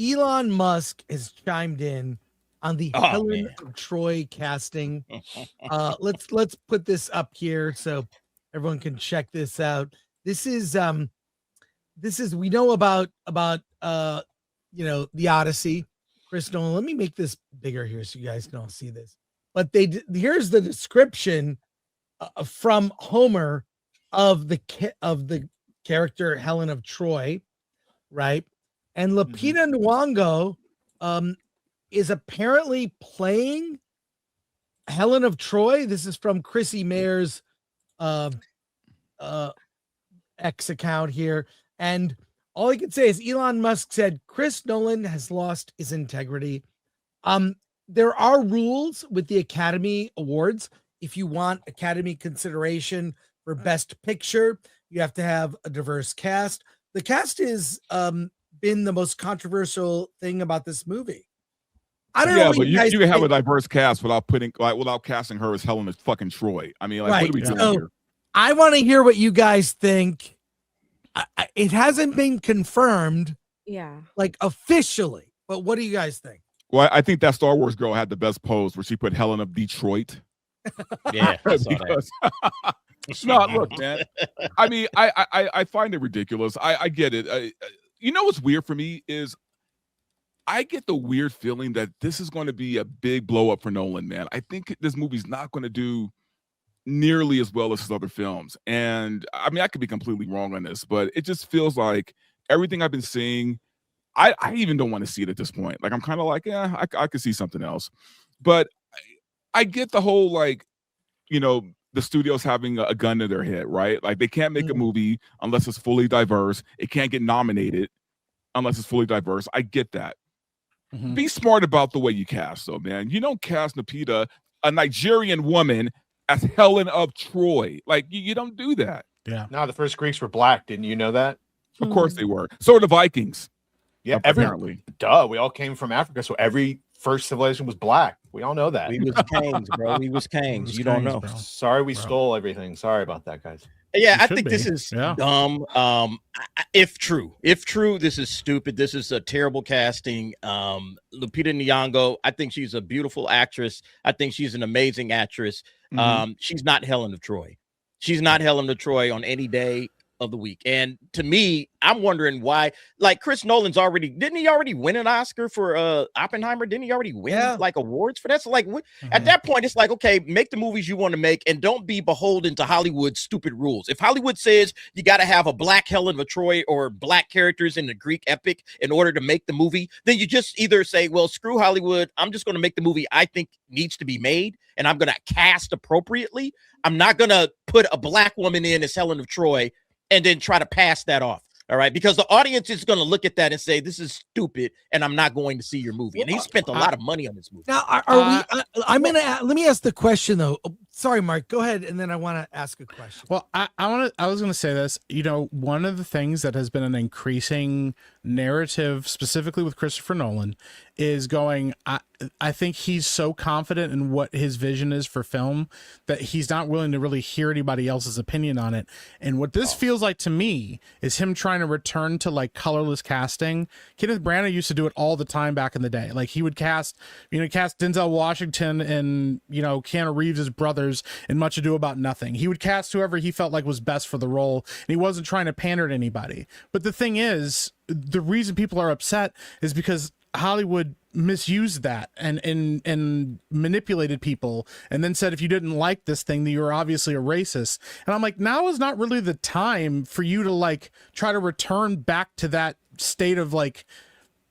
Elon Musk has chimed in on the Helen of Troy casting. Let's put this up here so everyone can check this out. This is we know about the Odyssey. Chris Nolan, let me make this bigger here so you guys can all see this. But here's the description from Homer of the character Helen of Troy, right? And Lupita Nyong'o is apparently playing Helen of Troy. This is from Chrissy Mayer's X account here. And all I can say is Elon Musk said Chris Nolan has lost his integrity. There are rules with the Academy Awards. If you want Academy consideration for Best Picture, you have to have a diverse cast. The cast has been the most controversial thing about this movie. I don't know. Yeah, but you can have a diverse cast without casting her as Helen of fucking Troy. I mean, like, what are we doing here? I want to hear what you guys think. It hasn't been confirmed, like officially. But what do you guys think? Well, I think that Star Wars girl had the best pose where she put Helen of Detroit. Yeah, no, look, man. I mean, I find it ridiculous. I get it. You know what's weird for me is I get the weird feeling that this is going to be a big blow up for Nolan, man. I think this movie's not going to do nearly as well as his other films. And I mean, I could be completely wrong on this, but it just feels like everything I've been seeing, I even don't want to see it at this point. Like, I'm kind of like, yeah, I could see something else. But I get the whole, like, the studios having a gun to their head, right? Like, they can't make a movie unless it's fully diverse. It can't get nominated unless it's fully diverse. I get that. Be smart about the way you cast, though, man. You don't cast Lupita, a Nigerian woman, as Helen of Troy. Like, you don't do that. Yeah. No, the first Greeks were black. Didn't you know that? Of course they were. So are the Vikings. Yeah, apparently. Duh, we all came from Africa, so every first civilization was black. We all know that. We was kings, bro. We was kings. You don't know. Bro. Sorry, we stole everything. Sorry about that, guys. Yeah, I think this is dumb. If true, this is stupid. This is a terrible casting. Lupita Nyong'o, I think she's a beautiful actress. I think she's an amazing actress. She's not Helen of Troy. She's not Helen of Troy on any day of the week. And to me, I'm wondering why, like, Chris Nolan's didn't he already win an Oscar for Oppenheimer? Didn't he already win like awards for that? So like at that point, it's like, okay, make the movies you want to make and don't be beholden to Hollywood's stupid rules. If Hollywood says you got to have a black Helen of Troy or black characters in the Greek epic in order to make the movie, then you just either say, well, screw Hollywood. I'm just going to make the movie I think needs to be made, and I'm going to cast appropriately. I'm not going to put a black woman in as Helen of Troy and then try to pass that off. All right. Because the audience is going to look at that and say, this is stupid, and I'm not going to see your movie. And he spent a lot of money on this movie. Now, let me ask the question, though. Oh, sorry, Mark, go ahead. And then I want to ask a question. Well, I was going to say this, one of the things that has been an increasing narrative, specifically with Christopher Nolan, is I think he's so confident in what his vision is for film that he's not willing to really hear anybody else's opinion on it. And what this feels like to me is him trying to return to like colorless casting. Kenneth Branagh used to do it all the time back in the day. Like, he would cast Denzel Washington and, Keanu Reeves' brothers in Much Ado About Nothing. He would cast whoever he felt like was best for the role, and he wasn't trying to pander to anybody. But the thing is, the reason people are upset is because Hollywood misused that and manipulated people, and then said if you didn't like this thing, that you were obviously a racist. And I'm like, now is not really the time for you to like try to return back to that state of like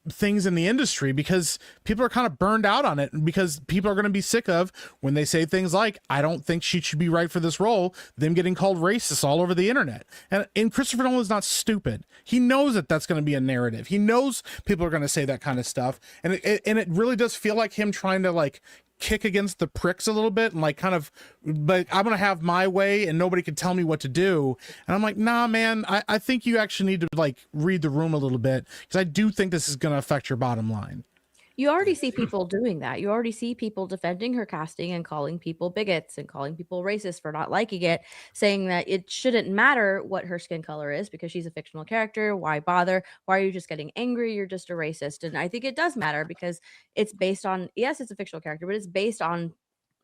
things in the industry, because people are kind of burned out on it, and because people are going to be sick of when they say things like, I don't think she should be right for this role, them getting called racist all over the internet. And Christopher Nolan is not stupid. He knows that that's going to be a narrative. He knows people are going to say that kind of stuff. And it really does feel like him trying to like kick against the pricks a little bit and like kind of, but I'm going to have my way and nobody can tell me what to do. And I'm like, nah, man, I think you actually need to like read the room a little bit, because I do think this is going to affect your bottom line. You already see people doing that. You already see people defending her casting and calling people bigots and calling people racist for not liking it, saying that it shouldn't matter what her skin color is because she's a fictional character. Why bother? Why are you just getting angry? You're just a racist. And I think it does matter because it's based on, yes, it's a fictional character, but it's based on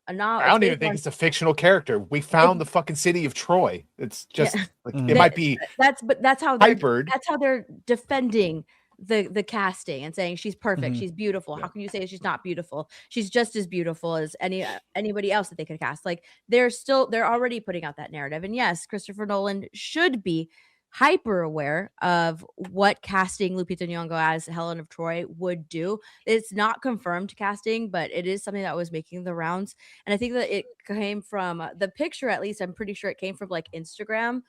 a novel. I don't even think it's a fictional character. We found the fucking city of Troy. It's just like it might be. That's how they're defending the casting and saying she's perfect, she's beautiful. How can you say she's not beautiful? She's just as beautiful as anybody else that they could cast. Like they're already putting out that narrative. And yes, Christopher Nolan should be hyper aware of what casting Lupita Nyong'o as Helen of Troy would do. It's not confirmed casting, but it is something that was making the rounds. And I think that it came from the picture, at least I'm pretty sure it came from like Instagram.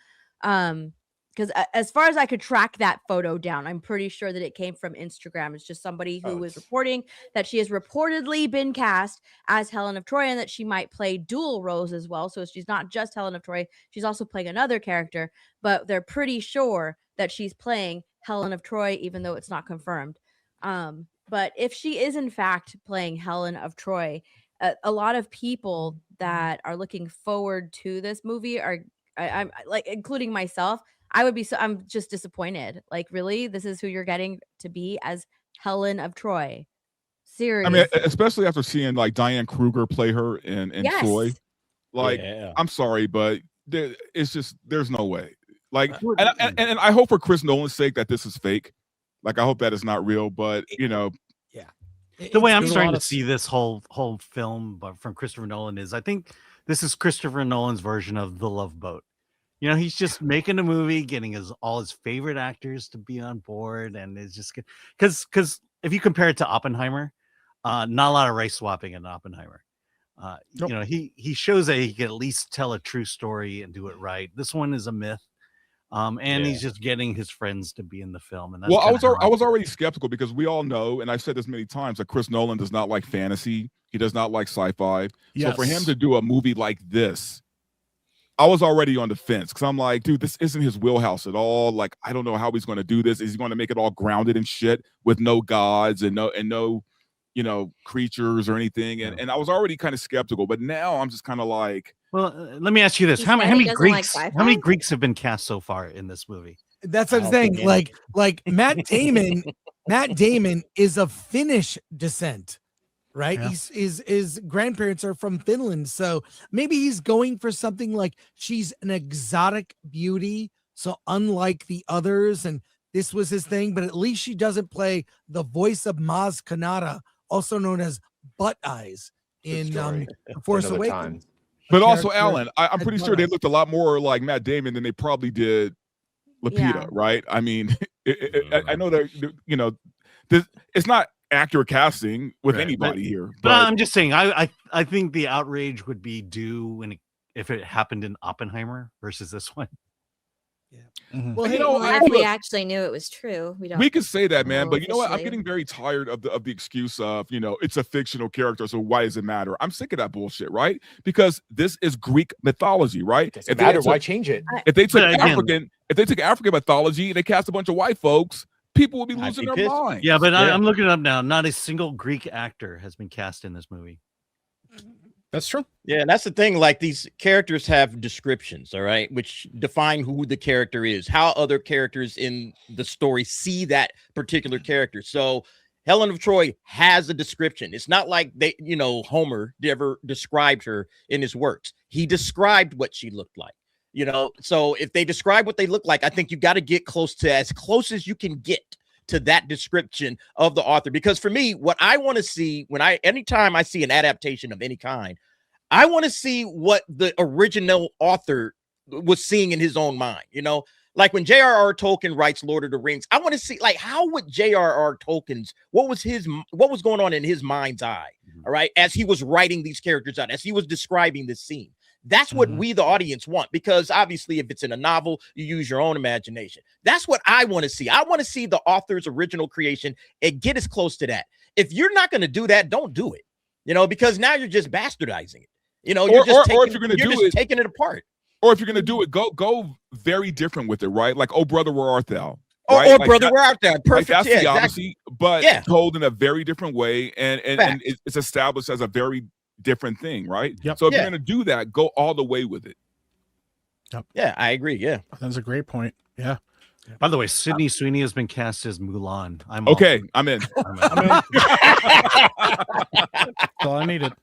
Because as far as I could track that photo down, I'm pretty sure that it came from Instagram. It's just somebody who was reporting that she has reportedly been cast as Helen of Troy and that she might play dual roles as well. So she's not just Helen of Troy, she's also playing another character, but they're pretty sure that she's playing Helen of Troy, even though it's not confirmed. But if she is in fact playing Helen of Troy, a lot of people that are looking forward to this movie are, I'm like, including myself, I'm just disappointed. Like, really? This is who you're getting to be as Helen of Troy? Seriously. I mean, especially after seeing like Diane Kruger play her in Troy. Like, I'm sorry, but it's just, there's no way. Like, and I hope for Chris Nolan's sake that this is fake. Like, I hope that is not real, but you know. The way I'm starting to see this whole film from Christopher Nolan is, I think this is Christopher Nolan's version of The Love Boat. You know, he's just making a movie, getting all his favorite actors to be on board, and it's just because if you compare it to Oppenheimer, not a lot of race swapping in Oppenheimer. You know, he shows that he can at least tell a true story and do it right. This one is a myth, and he's just getting his friends to be in the film. And that's I was already skeptical because we all know, and I've said this many times, that Chris Nolan does not like fantasy. He does not like sci-fi. Yes. So for him to do a movie like this, I was already on the fence because I'm like, dude, this isn't his wheelhouse at all. Like, I don't know how he's going to do this. Is he going to make it all grounded and shit with no gods and no, you know, creatures or anything? And I was already kind of skeptical, but now I'm just kind of like, well, let me ask you this: how many Greeks have been cast so far in this movie? That's what I'm saying. Like Matt Damon, Matt Damon is of Finnish descent. Right. Yeah. His grandparents are from Finland. So maybe he's going for something like she's an exotic beauty. So unlike the others, and this was his thing, but at least she doesn't play the voice of Maz Kanata, also known as Butt Eyes in Force Awakens. But also, Alan, I'm pretty sure they looked a lot more like Matt Damon than they probably did Lupita, right? I mean, I know that, you know, it's not accurate casting with anybody here, but I'm just saying I think the outrage would be due if it happened in Oppenheimer versus this one. Well, you know, if we actually knew it was true, we could say that, man, but you know what, I'm getting very tired of the excuse of, you know, it's a fictional character, so why does it matter? I'm sick of that bullshit, right? Because this is Greek mythology, right? Does it matter? Why change it? If they took African mythology and they cast a bunch of white folks, people will be losing their minds. Yeah, but I'm looking it up now. Not a single Greek actor has been cast in this movie. That's true. Yeah, and that's the thing. Like, these characters have descriptions, all right, which define who the character is, how other characters in the story see that particular character. So Helen of Troy has a description. It's not like Homer ever described her in his works. He described what she looked like. You know, so if they describe what they look like, I think you got to get as close as you can get to that description of the author. Because for me, what I want to see anytime I see an adaptation of any kind, I want to see what the original author was seeing in his own mind. You know, like when J.R.R. Tolkien writes Lord of the Rings, I want to see, like, how would J.R.R. Tolkien's, what was going on in his mind's eye, all right, as he was writing these characters out, as he was describing this scene. That's what we, the audience, want, because obviously if it's in a novel, you use your own imagination. That's what I want to see. I want to see the author's original creation and get as close to that. If you're not going to do that, don't do it, you know, because now you're just bastardizing it. You know, you're just taking it apart. Or if you're going to do it, go very different with it, right? Like, Oh Brother, Where Art Thou? right? Or Brother, we're out there. Perfect. That's Yeah, the exactly. Odyssey, but told in a very different way, and it's established as a very different thing, right? Yep. So if you're gonna do that, go all the way with it. Yep. Yeah, I agree. Yeah, that's a great point. Yeah. By the way, Sydney Sweeney has been cast as Mulan. I'm I'm in. That's all I needed.